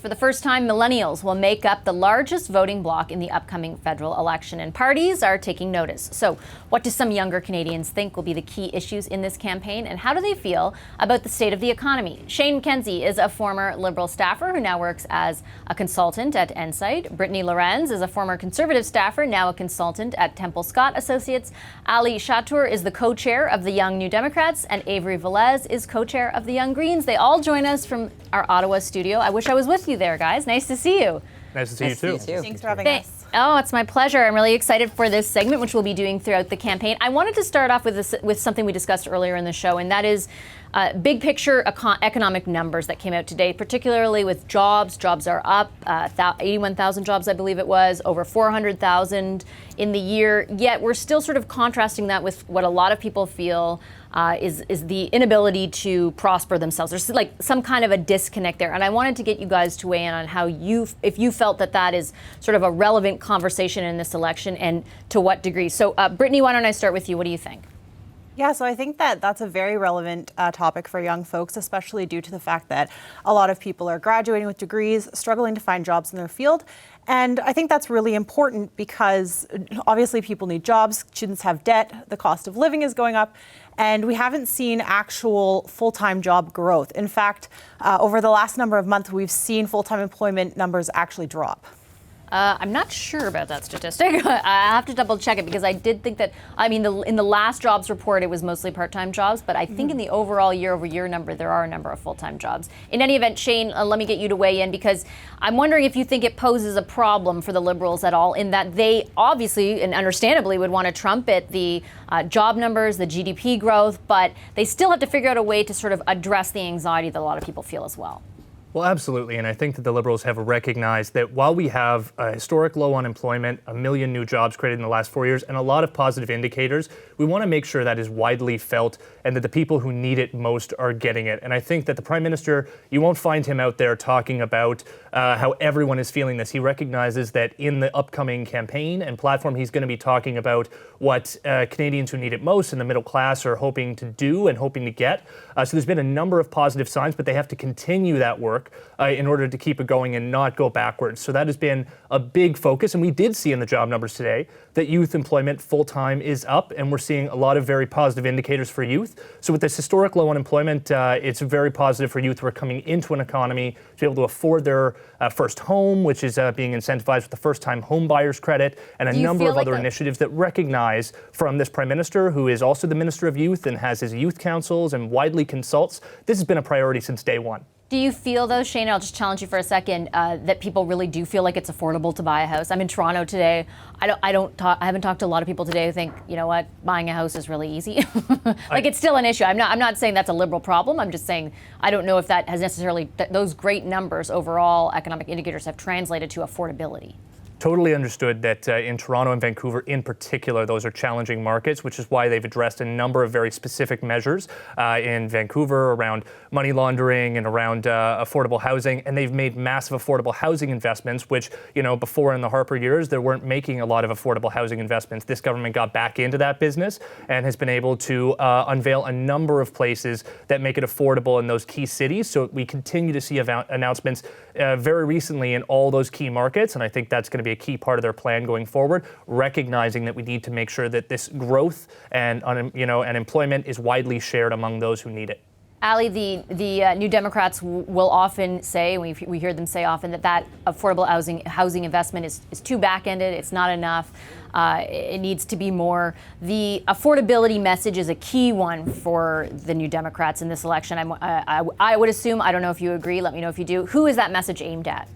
For the first time, millennials will make up the largest voting bloc in the upcoming federal election, and parties are taking notice. So what do some younger Canadians think will be the key issues in this campaign, and how do they feel about the state of the economy? Shane McKenzie is a former Liberal staffer who now works as a consultant at Ensight. Brittany Lorenz is a former Conservative staffer, now a consultant at Temple Scott Associates. Ali Chatour is the co-chair of the Young New Democrats, and Avery Velez is co-chair of the Young Greens. They all join us from our Ottawa studio. I wish I was with you there, guys. Nice to see you. Nice to see you too. Thanks for having us. Oh, it's my pleasure. I'm really excited for this segment, which we'll be doing throughout the campaign. I wanted to start off with something we discussed earlier in the show, and that is big picture economic numbers that came out today, particularly with jobs. Jobs are up, 81,000 jobs, I believe it was, over 400,000 in the year. Yet we're still sort of contrasting that with what a lot of people feel is the inability to prosper themselves. There's like some kind of a disconnect there. And I wanted to get you guys to weigh in on how if you felt that is sort of a relevant conversation in this election, and to what degree. So Brittany, why don't I start with you? What do you think? Yeah, so I think that's a very relevant topic for young folks, especially due to the fact that a lot of people are graduating with degrees, struggling to find jobs in their field. And I think that's really important because obviously people need jobs, students have debt, the cost of living is going up, and we haven't seen actual full-time job growth. In fact, over the last number of months, we've seen full-time employment numbers actually drop. I'm not sure about that statistic. I have to double check it, because I did think that, in the last jobs report, it was mostly part-time jobs, but I think in the overall year-over-year number, there are a number of full-time jobs. In any event, Shane, let me get you to weigh in, because I'm wondering if you think it poses a problem for the Liberals at all, in that they obviously and understandably would want to trumpet the job numbers, the GDP growth, but they still have to figure out a way to sort of address the anxiety that a lot of people feel as well. Well, absolutely. And I think that the Liberals have recognized that while we have a historic low unemployment, 1 million new jobs created in the last 4 years, and a lot of positive indicators, we want to make sure that is widely felt and that the people who need it most are getting it. And I think that the Prime Minister, you won't find him out there talking about how everyone is feeling this. He recognizes that in the upcoming campaign and platform, he's going to be talking about what Canadians who need it most and the middle class are hoping to do and hoping to get. So there's been a number of positive signs, but they have to continue that work in order to keep it going and not go backwards. So that has been a big focus. And we did see in the job numbers today that youth employment full-time is up, and we're seeing a lot of very positive indicators for youth. So with this historic low unemployment, it's very positive for youth who are coming into an economy to be able to afford their first home, which is being incentivized with the first-time home buyers credit, and a number of other initiatives that recognize from this Prime Minister, who is also the Minister of Youth and has his youth councils and widely consults. This has been a priority since day one. Do you feel, though, Shane, I'll just challenge you for a second, that people really do feel like it's affordable to buy a house? I'm in Toronto today. I haven't talked to a lot of people today who think, you know what, buying a house is really easy. It's still an issue. I'm not saying that's a Liberal problem. I'm just saying I don't know if that has necessarily, those great numbers, overall economic indicators, have translated to affordability. Totally understood that in Toronto and Vancouver in particular, those are challenging markets, which is why they've addressed a number of very specific measures in Vancouver around money laundering and around affordable housing. And they've made massive affordable housing investments, which, before in the Harper years, they weren't making a lot of affordable housing investments. This government got back into that business and has been able to unveil a number of places that make it affordable in those key cities. So we continue to see announcements very recently in all those key markets. And I think that's going to be a key part of their plan going forward, recognizing that we need to make sure that this growth and employment is widely shared among those who need it. Ali, the New Democrats will often say, we hear them say often, that affordable housing investment is too back-ended, it's not enough, it needs to be more. The affordability message is a key one for the New Democrats in this election. I would assume, I don't know if you agree, let me know if you do, who is that message aimed at?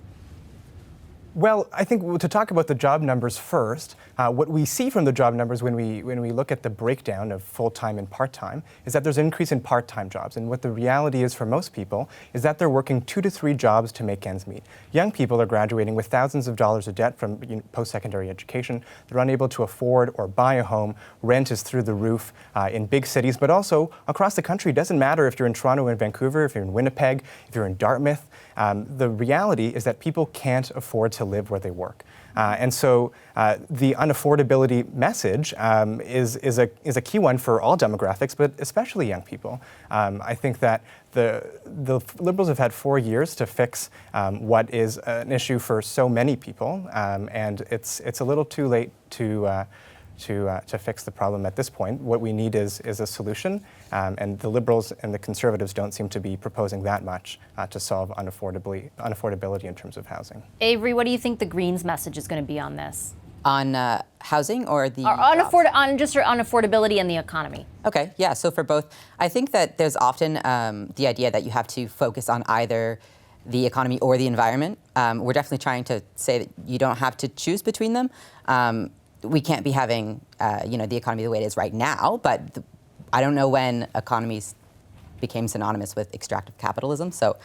Well, I think to talk about the job numbers first, what we see from the job numbers when we look at the breakdown of full-time and part-time is that there's an increase in part-time jobs. And what the reality is for most people is that they're working 2 to 3 jobs to make ends meet. Young people are graduating with thousands of dollars of debt from post-secondary education. They're unable to afford or buy a home. Rent is through the roof in big cities, but also across the country. It doesn't matter if you're in Toronto and Vancouver, if you're in Winnipeg, if you're in Dartmouth. The reality is that people can't afford to to live where they work. And so the unaffordability message is a key one for all demographics, but especially young people. I think that the Liberals have had 4 years to fix what is an issue for so many people, and it's a little too late to fix the problem at this point. What we need is a solution, and the Liberals and the Conservatives don't seem to be proposing that much to solve unaffordability in terms of housing. Avery, what do you think the Greens' message is going to be on this? On housing or the on affordability and the economy. Okay, yeah, so for both, I think that there's often the idea that you have to focus on either the economy or the environment. We're definitely trying to say that you don't have to choose between them. We can't be having the economy the way it is right now, but I don't know when economies became synonymous with extractive capitalism. So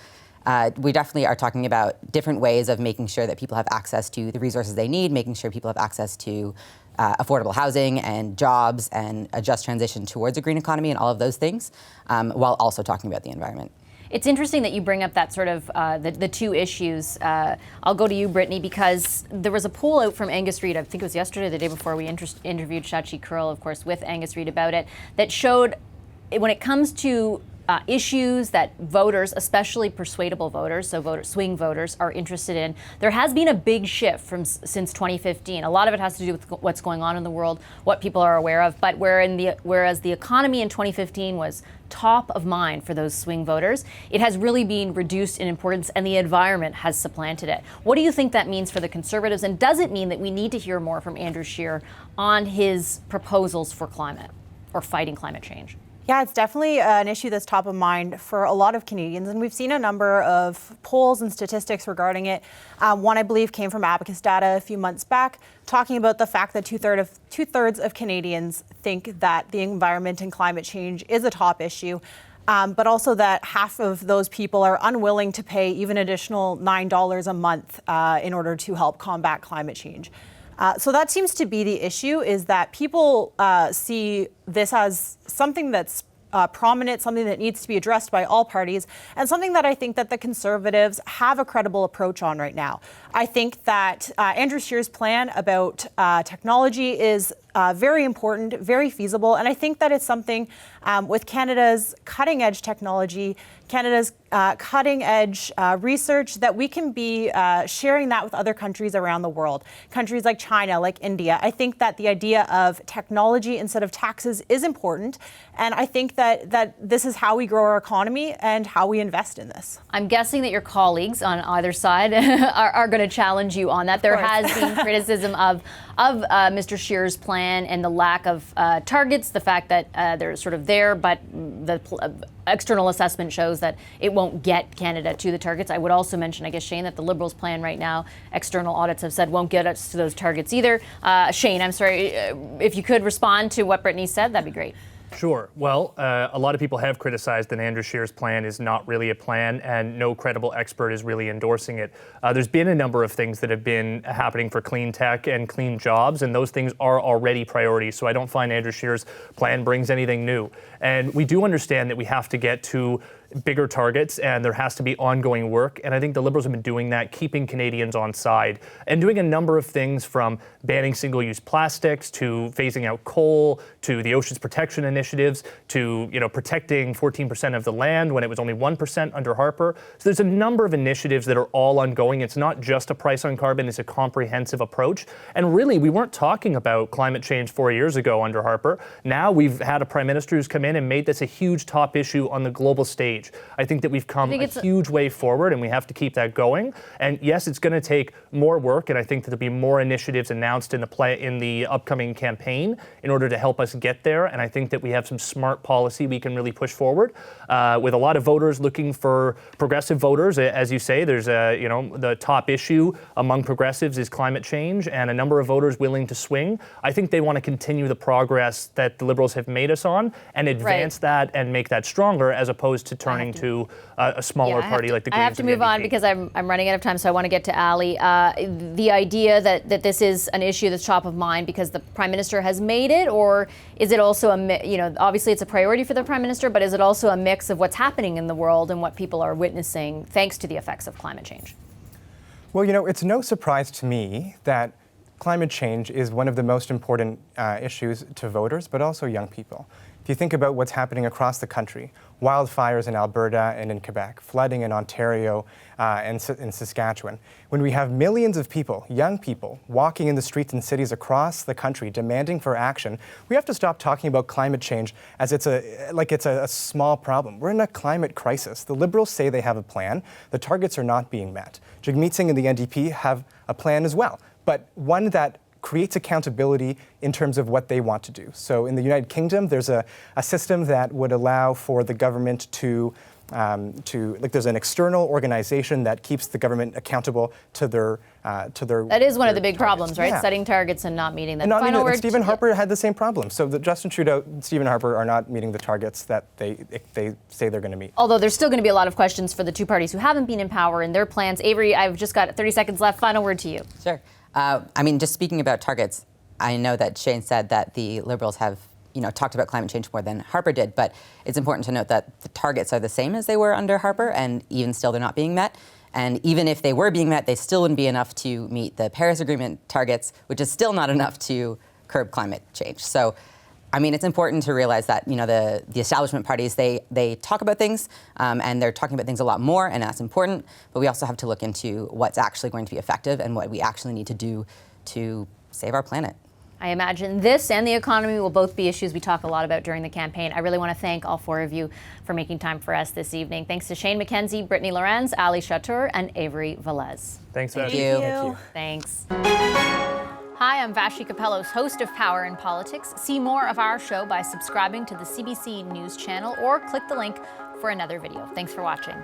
we definitely are talking about different ways of making sure that people have access to the resources they need, making sure people have access to affordable housing and jobs and a just transition towards a green economy and all of those things, while also talking about the environment. It's interesting that you bring up that sort of the two issues. I'll go to you, Brittany, because there was a poll out from Angus Reid, I think it was yesterday or the day before, we interviewed Shachi Kurl, of course, with Angus Reid about it, that showed when it comes to issues that voters, especially persuadable voters, so swing voters, are interested in, there has been a big shift since 2015. A lot of it has to do with what's going on in the world, what people are aware of, but whereas the economy in 2015 was top of mind for those swing voters, it has really been reduced in importance and the environment has supplanted it. What do you think that means for the Conservatives, and does it mean that we need to hear more from Andrew Scheer on his proposals for climate or fighting climate change? Yeah, it's definitely an issue that's top of mind for a lot of Canadians, and we've seen a number of polls and statistics regarding it. One, I believe, came from Abacus data a few months back, talking about the fact that two-thirds of Canadians think that the environment and climate change is a top issue, but also that half of those people are unwilling to pay even additional $9 a month in order to help combat climate change. So that seems to be the issue, is that people see this as something that's prominent, something that needs to be addressed by all parties, and something that I think that the Conservatives have a credible approach on right now. I think that Andrew Scheer's plan about technology is very important, very feasible, and I think that it's something with Canada's cutting-edge technology, Canada's cutting-edge research, that we can be sharing that with other countries around the world, countries like China, like India. I think that the idea of technology instead of taxes is important, and I think that this is how we grow our economy and how we invest in this. I'm guessing that your colleagues on either side are going to challenge you on that. There has been criticism of Mr. Scheer's plan and the lack of targets, the fact that they're sort of there, but the external assessment shows that it won't get Canada to the targets. I would also mention, I guess, Shane, that the Liberals' plan right now, external audits have said, won't get us to those targets either. Shane, I'm sorry, if you could respond to what Brittany said, that'd be great. Sure. Well, a lot of people have criticized that Andrew Scheer's plan is not really a plan, and no credible expert is really endorsing it. There's been a number of things that have been happening for clean tech and clean jobs, and those things are already priorities. So I don't find Andrew Scheer's plan brings anything new. And we do understand that we have to get to bigger targets, and there has to be ongoing work. And I think the Liberals have been doing that, keeping Canadians on side and doing a number of things, from banning single-use plastics to phasing out coal to the Oceans Protection Initiatives to protecting 14% of the land when it was only 1% under Harper. So there's a number of initiatives that are all ongoing. It's not just a price on carbon, it's a comprehensive approach. And really, we weren't talking about climate change 4 years ago under Harper. Now we've had a prime minister who's come in and made this a huge top issue on the global stage. I think that we've come a huge way forward, and we have to keep that going. And yes, it's going to take more work, and I think that there'll be more initiatives announced in the upcoming campaign in order to help us get there. And I think that we have some smart policy we can really push forward with a lot of voters looking for progressive voters. As you say, there's the top issue among progressives is climate change, and a number of voters willing to swing. I think they want to continue the progress that the Liberals have made us on and advance that and make that stronger, as opposed to turning to a smaller party like the Greens. I have to move on because I'm running out of time, so I want to get to Ali. The idea that this is an issue that's top of mind because the Prime Minister has made it, or is it also obviously it's a priority for the Prime Minister, but is it also a mix of what's happening in the world and what people are witnessing thanks to the effects of climate change? Well, it's no surprise to me that climate change is one of the most important issues to voters, but also young people. If you think about what's happening across the country, wildfires in Alberta and in Quebec, flooding in Ontario and in Saskatchewan, when we have millions of people, young people, walking in the streets and cities across the country demanding for action, we have to stop talking about climate change as it's a small problem. We're in a climate crisis. The Liberals say they have a plan. The targets are not being met. Jagmeet Singh and the NDP have a plan as well, but one that creates accountability in terms of what they want to do. So in the United Kingdom, there's a system that would allow for the government there's an external organization that keeps the government accountable to their That is one of the big targets. problems, right? Yeah. Setting targets and not meeting them. And not Final meeting, word and Stephen to- Harper had the same problem. So Justin Trudeau and Stephen Harper are not meeting the targets that they say they're going to meet. Although there's still going to be a lot of questions for the two parties who haven't been in power and their plans. Avery, I've just got 30 seconds left. Final word to you. Sure. Just speaking about targets, I know that Shane said that the Liberals have, talked about climate change more than Harper did, but it's important to note that the targets are the same as they were under Harper, and even still they're not being met. And even if they were being met, they still wouldn't be enough to meet the Paris Agreement targets, which is still not enough to curb climate change. So, it's important to realize that, the establishment parties, they talk about things, and they're talking about things a lot more, and that's important. But we also have to look into what's actually going to be effective and what we actually need to do to save our planet. I imagine this and the economy will both be issues we talk a lot about during the campaign. I really want to thank all four of you for making time for us this evening. Thanks to Shane McKenzie, Brittany Lorenz, Ali Chatur, and Avery Velez. Thanks, Thank Vashi. you. Thank you. Thanks. Hi, I'm Vashi Kapellos, host of Power in Politics. See more of our show by subscribing to the CBC News channel or click the link for another video. Thanks for watching.